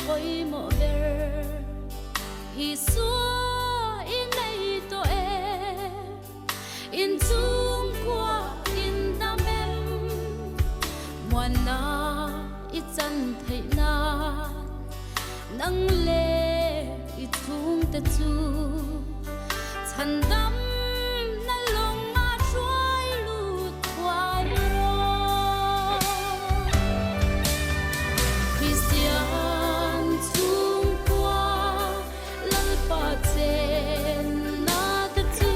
koi mo ver Isua in nei to in chung qua in damem Mwana i chan thei na nang le i chung te chu chan dam na long ma troi lu twai ro Christian chung qua lal pa chen na te chu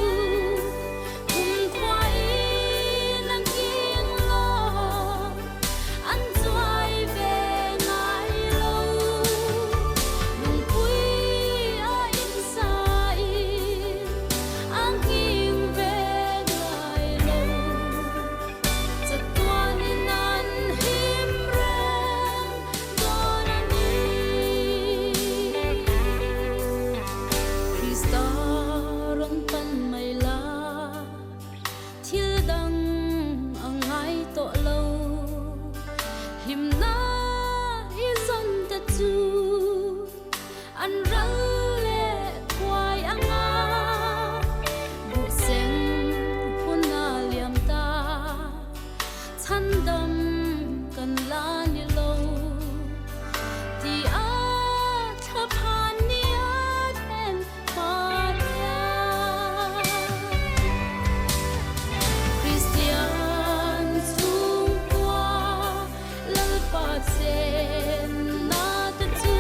kum kwai nang kin lo an twai ve ngai lo lung pui a in sai ang king ve ngai lo cha tuan in an him ren don ani Krista rong pan mai la thil dang angai to lo him na i zon ta chu an ral le kwai anga bu seng huna liam ta chan dam kan la ni lo ti a tha phan ni a ten pa ya Christian chung qua lal pa chen na te chu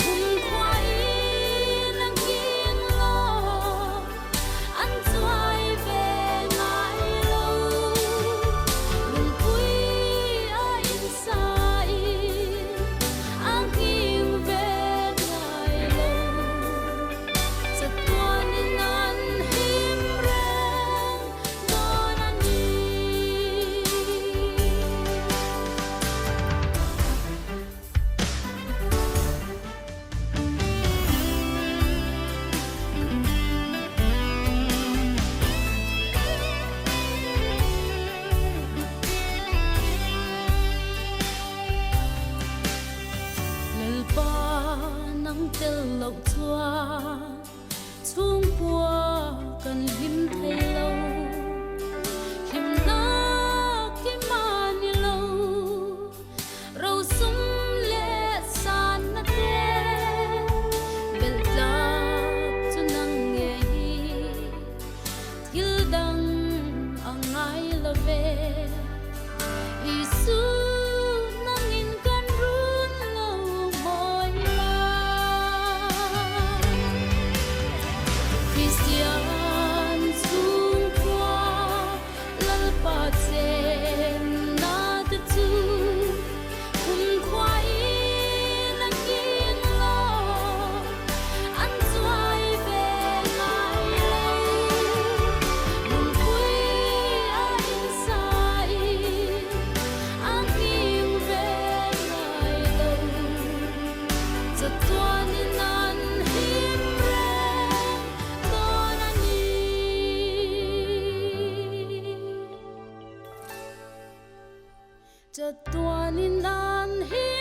kum kwai nang kin lo an twai ve ngai lo lung pui a in sai ang king ve ngai lo cha tuan in an him ren don ani lal pa nang tel lo chua chung qua kan him thei lo him na ki mani lo ro sum le san na te bel la chu nang nge hi thil dang angai lo ve Isu nang in kan run lo moi la Christian chung qua lal pa chen na te chu kum kwai nang kin lo an twai ve ngai lo lung pui a in sai ang king ve ngai lo cha tuan in an him ren don ani cha tuan in an him